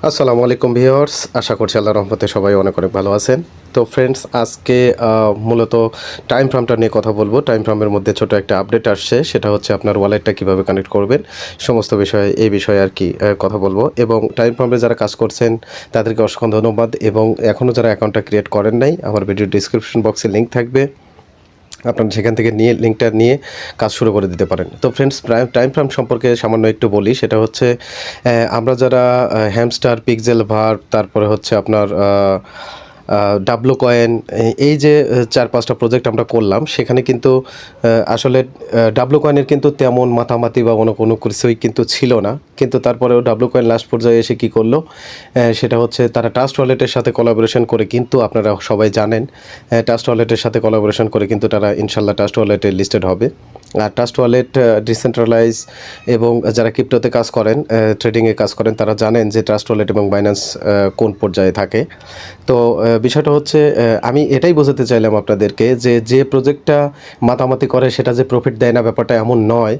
আসসালামু আলাইকুম ভিউয়ার্স, আশা করছি আল্লাহর রহমতে সবাই অনেক অনেক ভালো আছেন। তো ফ্রেন্ডস, আজকে মূলত টাইম ফ্রেমটা নিয়ে কথা বলবো। টাইম ফ্রেমের মধ্যে ছোট একটা আপডেট আসছে, সেটা হচ্ছে আপনার ওয়ালেটটা কীভাবে কানেক্ট করবেন, সমস্ত বিষয়ে এই বিষয়ে আর কি কথা বলবো। এবং টাইম ফ্রেমে যারা কাজ করছেন তাদেরকে অসংখ্য ধন্যবাদ, এবং এখনও যারা অ্যাকাউন্টটা ক্রিয়েট করেন নাই, আমার ভিডিও ডিসক্রিপশন বক্সে লিঙ্ক থাকবে, আপনারা সেখান থেকে নিয়ে লিঙ্কটা নিয়ে কাজ শুরু করে দিতে পারেন। তো ফ্রেন্ডস, টাইম ফ্রেম সম্পর্কে সামান্য একটু বলি। সেটা হচ্ছে আমরা যারা হ্যামস্টার, পিক্সেল, ভার্ব, তারপরে হচ্ছে আপনার ডাবলু কয়েন, এই যে 4-5টা প্রজেক্ট আমরা করলাম, সেখানে কিন্তু আসলে ডাবলু কয়েনের কিন্তু তেমন মাতামাতি বা অন্য কোনো কিছুই কিন্তু ছিল না। কিন্তু তারপরেও ডাবলু কয়েন লাস্ট পর্যায়ে এসে কী করলো, সেটা হচ্ছে তারা ট্রাস্ট ওয়ালেটের সাথে কোলাবোরেশন করে, কিন্তু আপনারা সবাই জানেন ট্রাস্ট ওয়ালেটের সাথে কোলাবোরেশন করে কিন্তু তারা ইনশাল্লাহ ট্রাস্ট ওয়ালেটে লিস্টেড হবে। আর ট্রাস্ট ওয়ালেট ডিসেন্ট্রালাইজ, এবং যারা ক্রিপ্টোতে কাজ করেন, ট্রেডিংয়ে কাজ করেন, তারা জানেন যে ট্রাস্ট ওয়ালেট এবং বাইন্যান্স কোন পর্যায়ে থাকে। তো বিষয়টা হচ্ছে, আমি এটাই বোঝাতে চাইলাম আপনাদেরকে যে যে প্রজেক্টটা মাতামাতি করে সেটা যে প্রফিট দেয় না, ব্যাপারটা এমন নয়।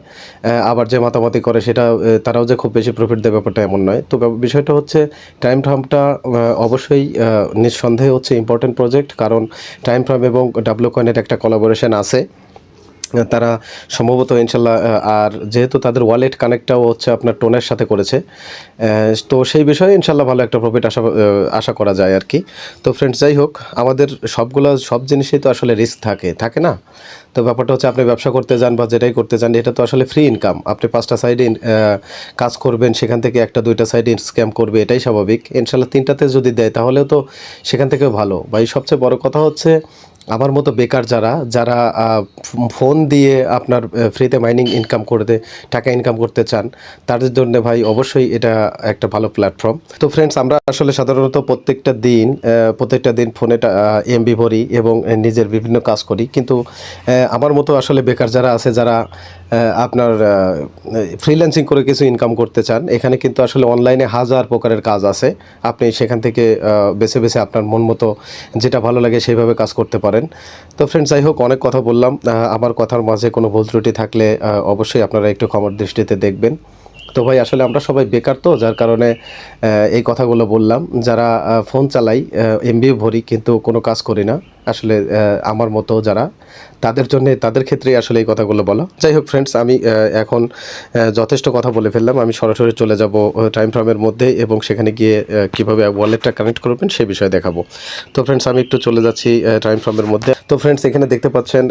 আবার যে মাতামাতি করে সেটা তারাও যে খুব বেশি প্রফিট দেয়, ব্যাপারটা এমন নয়। তো বিষয়টা হচ্ছে, টাইম ফ্রেমটা অবশ্যই নিঃসন্দেহে হচ্ছে ইম্পর্টেন্ট প্রজেক্ট, কারণ টাইম ফ্রেম এবং ডাবলু কয়েনের একটা কোলাবোরেশন আছে। তারা সম্ভবত ইনশাল্লাহ, আর যেহেতু তাদের ওয়ালেট কানেক্টটাও হচ্ছে আপনার টোনের সাথে করেছে, তো সেই বিষয়ে ইনশাল্লাহ ভালো একটা প্রফিট আশা করা যায় আর কি। তো ফ্রেন্ডস, যাই হোক, আমাদের সব জিনিসেই তো আসলে রিস্ক থাকে না। তো ব্যাপারটা হচ্ছে, আপনি ব্যবসা করতে যান বা যেটাই করতে যান, এটা তো আসলে ফ্রি ইনকাম। আপনি 5টা সাইডে কাজ করবেন, সেখান থেকে 1-2টা সাইডে স্ক্যাম করবে, এটাই স্বাভাবিক। ইনশাল্লাহ 3টাতে যদি দেয় তাহলেও তো সেখান থেকেও ভালো। ভাই, সবচেয়ে বড় কথা হচ্ছে, আমার মতো বেকার যারা ফোন দিয়ে আপনার ফ্রিতে মাইনিং টাকা ইনকাম করতে চান, তাদের জন্য ভাই অবশ্যই এটা একটা ভালো প্ল্যাটফর্ম। তো ফ্রেন্ডস, আমরা আসলে সাধারণত প্রত্যেকটা দিন ফোনে এমবি ভরি এবং নিজের বিভিন্ন কাজ করি, কিন্তু আমার মতো আসলে বেকার যারা আছে, যারা আপনার ফ্রিল্যান্সিং করে কিছু ইনকাম করতে চান, এখানে কিন্তু আসলে অনলাইনে হাজার প্রকারের কাজ আছে। আপনি সেখান থেকে বেছে বেছে আপনার মন মতো যেটা ভালো লাগে সেইভাবে কাজ করতে পারেন। তো ফ্রেন্ডস, যাই হোক, অনেক কথা বললাম। আমার কথার মাঝে কোনো ভুল ত্রুটি থাকলে অবশ্যই আপনারা একটু ক্ষমার দৃষ্টিতে দেখবেন। তো ভাই, আসলে আমরা সবাই বেকার, তো যার কারণে এই কথাগুলো বললাম। যারা ফোন চালাই, এমবি ভরি, কিন্তু কোনো কাজ করি না, আসলে আমার মতো যারা, তাদের ক্ষেত্রেই আসলে এই কথাগুলো বলা। যাই হোক ফ্রেন্ডস, আমি এখন যথেষ্ট কথা বলে ফেললাম। আমি সরাসরি চলে যাব টাইম ফ্রেমের মধ্যে, এবং সেখানে গিয়ে কীভাবে ওয়ালেটটা কানেক্ট করবেন সে বিষয়ে দেখাবো। তো ফ্রেন্ডস, আমি একটু চলে যাচ্ছি টাইম ফ্রেমের মধ্যে। তো ফ্রেন্ডস, এখানে দেখতে পাচ্ছেন,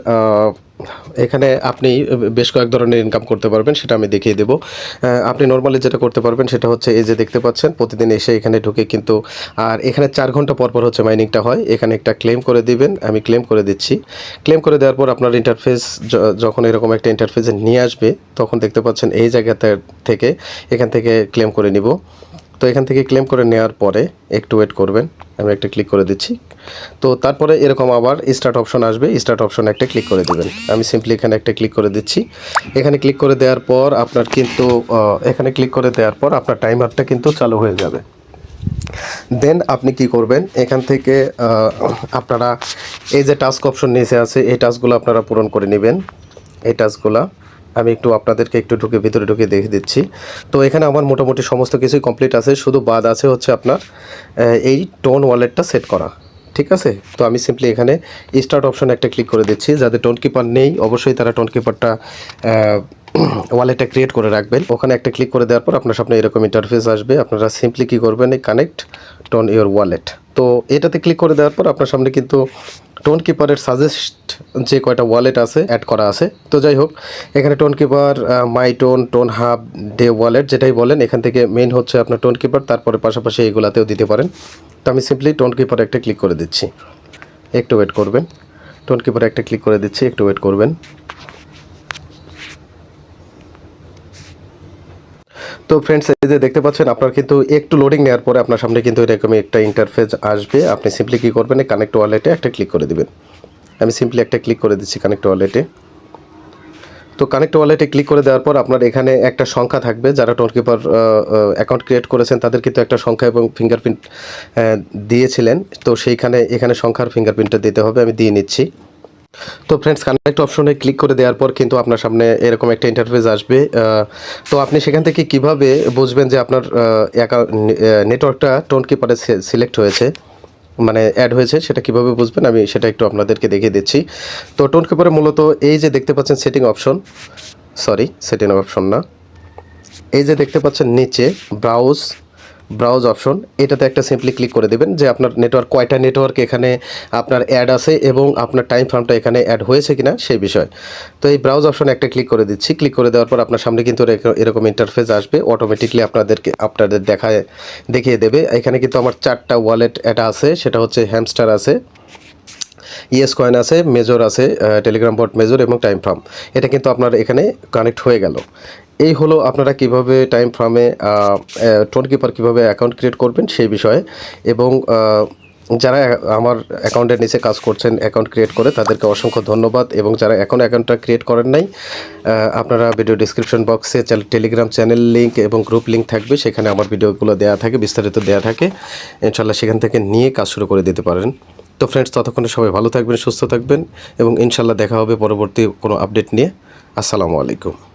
এখানে আপনি বেশ কয়েক ধরনের ইনকাম করতে পারবেন, সেটা আমি দেখিয়ে দেবো। আপনি নর্মালি যেটা করতে পারবেন সেটা হচ্ছে, এই যে দেখতে পাচ্ছেন, প্রতিদিন এসে এখানে ঢুকে কিন্তু, আর এখানে 4 ঘন্টা পর হচ্ছে মাইনিংটা হয়। এখানে একটা ক্লেম করে দিবেন, আমি ক্লেম করে দিচ্ছি। ক্লেম করে দেওয়ার পর আপনার ইন্টারফেস যখন এরকম একটা ইন্টারফেসে নিয়ে আসবে, তখন দেখতে পাচ্ছেন এই জায়গাতে থেকে এখান থেকে ক্লেম করে নিব। তো এখান থেকে ক্লেম করে নেওয়ার পরে একটু ওয়েট করবেন, আমি একটা ক্লিক করে দিচ্ছি। তো তারপরে এরকম আবার স্টার্ট অপশন আসবে, স্টার্ট অপশনে একটা ক্লিক করে দেবেন। আমি সিম্পলি এখানে একটা ক্লিক করে দিচ্ছি। এখানে ক্লিক করে দেওয়ার পর আপনার কিন্তু আপনার টাইমারটা কিন্তু চালু হয়ে যাবে। দেন আপনি কি করবেন, এখান থেকে আপনারা এই যে টাস্ক অপশন নিচে আছে, এই টাস্কগুলো আপনারা পূরণ করে নেবেন। এই টাস্কগুলো আমি আপনাদেরকে ভিতরে ঢুকে দেখে দিচ্ছি। তো এখানে আমার মোটামুটি সমস্ত কিছুই কমপ্লিট আছে, শুধু বাদ আছে হচ্ছে আপনার এই টোন ওয়ালেটটা সেট করা। ঠিক আছে, তো আমি সিম্পলি এখানে স্টার্ট অপশনে একটা ক্লিক করে দিচ্ছি। যাদের টোন কিপার নেই, অবশ্যই তারা টোন কিপারটা ওয়ালেটটা ক্রিয়েট করে রাখবেন। ওখানে একটা ক্লিক করে দেওয়ার পর আপনার সামনে এরকম ইন্টারফেস আসবে। আপনারা সিম্পলি কী করবেন, এই কানেক্ট টোন ইওর ওয়ালেট, তো এটাতে ক্লিক করে দেওয়ার পর আপনার সামনে কিন্তু টোন কিপারের সাজেস্ট যে কয়টা ওয়ালেট আছে অ্যাড করা আছে। তো যাই হোক, এখানে টোন কিপার, মাই টোন হাব, ডে ওয়ালেট, যেটাই বলেন, এখান থেকে মেইন হচ্ছে আপনার টোন কিপার, তারপরে পাশাপাশি এইগুলাতেও দিতে পারেন। তো আমি সিম্পলি টোন কিপার একটা ক্লিক করে দিচ্ছি, একটু ওয়েট করবেন। টোন কিপার একটা ক্লিক করে দিচ্ছি, একটু ওয়েট করবেন। তো ফ্রেন্ডস, এই যে দেখতে পাচ্ছেন, আপনার কিন্তু একটু লোডিং নেওয়ার পরে আপনার সামনে কিন্তু এরকমই একটা ইন্টারফেস আসবে। আপনি সিম্পলি কী করবেন, কানেক্ট ওয়ালেটে একটা ক্লিক করে দিবেন। আমি সিম্পলি একটা ক্লিক করে দিচ্ছি কানেক্ট ওয়ালেটে। তো কানেক্ট ওয়ালেটে ক্লিক করে দেওয়ার পর আপনার এখানে একটা সংখ্যা থাকবে। যারা টোন কিপার অ্যাকাউন্ট ক্রিয়েট করেছেন তাদের কিন্তু একটা সংখ্যা এবং ফিঙ্গারপ্রিন্ট দিয়েছিলেন। তো এখানে সংখ্যার ফিঙ্গারপ্রিন্টটা দিতে হবে, আমি দিয়ে নিচ্ছি। তো ফ্রেন্ডস, কানেক্ট অপশনে ক্লিক করে দেওয়ার পর কিন্তু আপনার সামনে এরকম একটা ইন্টারফেস আসবে। তো আপনি সেখান থেকে কিভাবে বুঝবেন যে আপনার নেটওয়ার্কটা টোন কিপারে সিলেক্ট হয়েছে, মানে অ্যাড হয়েছে, সেটা কিভাবে বুঝবেন আমি সেটা একটু আপনাদেরকে দেখিয়ে দিচ্ছি। তো টোন কিপারে মূলত এই যে দেখতে পাচ্ছেন সেটিং অপশন, সেটিং অপশন না, এই যে দেখতে পাচ্ছেন নিচে ব্রাউজ অপশন, এটাতে একটা সিম্পলি ক্লিক করে দেবেন যে আপনার নেটওয়ার্ক কয়টা নেটওয়ার্ক এখানে আপনার অ্যাড আছে এবং আপনার টাইম ফ্রেমটা এখানে অ্যাড হয়েছে কিনা সেই বিষয়। তো এই ব্রাউজ অপশনে একটা ক্লিক করে দিচ্ছি। ক্লিক করে দেওয়ার পর আপনার সামনে কিন্তু এরকম ইন্টারফেস আসবে, অটোমেটিকলি আপনাদের দেখিয়ে দেবে। এখানে কিন্তু আমার 4টা ওয়ালেট অ্যাড আছে, সেটা হচ্ছে হ্যামস্টার আছে, ইয়েস কয়েন আছে, মেজর আছে, টেলিগ্রাম বট মেজর এবং টাইম ফার্ম। এটা কিন্তু আপনার এখানে কানেক্ট হয়ে গেল। এই হলো আপনারা কিভাবে টাইম ফার্মে টোন কিপার কীভাবে অ্যাকাউন্ট ক্রিয়েট করবেন সেই বিষয়ে। এবং যারা আমার অ্যাকাউন্টের নিচে কাজ করছেন অ্যাকাউন্ট ক্রিয়েট করে, তাদেরকে অসংখ্য ধন্যবাদ। এবং যারা এখন অ্যাকাউন্টটা ক্রিয়েট করেন নাই, আপনারা ভিডিও ডিসক্রিপশন বক্সে টেলিগ্রাম চ্যানেল লিঙ্ক এবং গ্রুপ লিঙ্ক থাকবে, সেখানে আমার ভিডিওগুলো দেওয়া থাকে, বিস্তারিত দেওয়া থাকে। ইনশাল্লাহ সেখান থেকে নিয়ে কাজ শুরু করে দিতে পারেন। তো ফ্রেন্ডস, ততক্ষণে সবাই ভালো থাকবেন, সুস্থ থাকবেন এবং ইনশাল্লাহ দেখা হবে পরবর্তী কোনো আপডেট নিয়ে। আসসালামু আলাইকুম।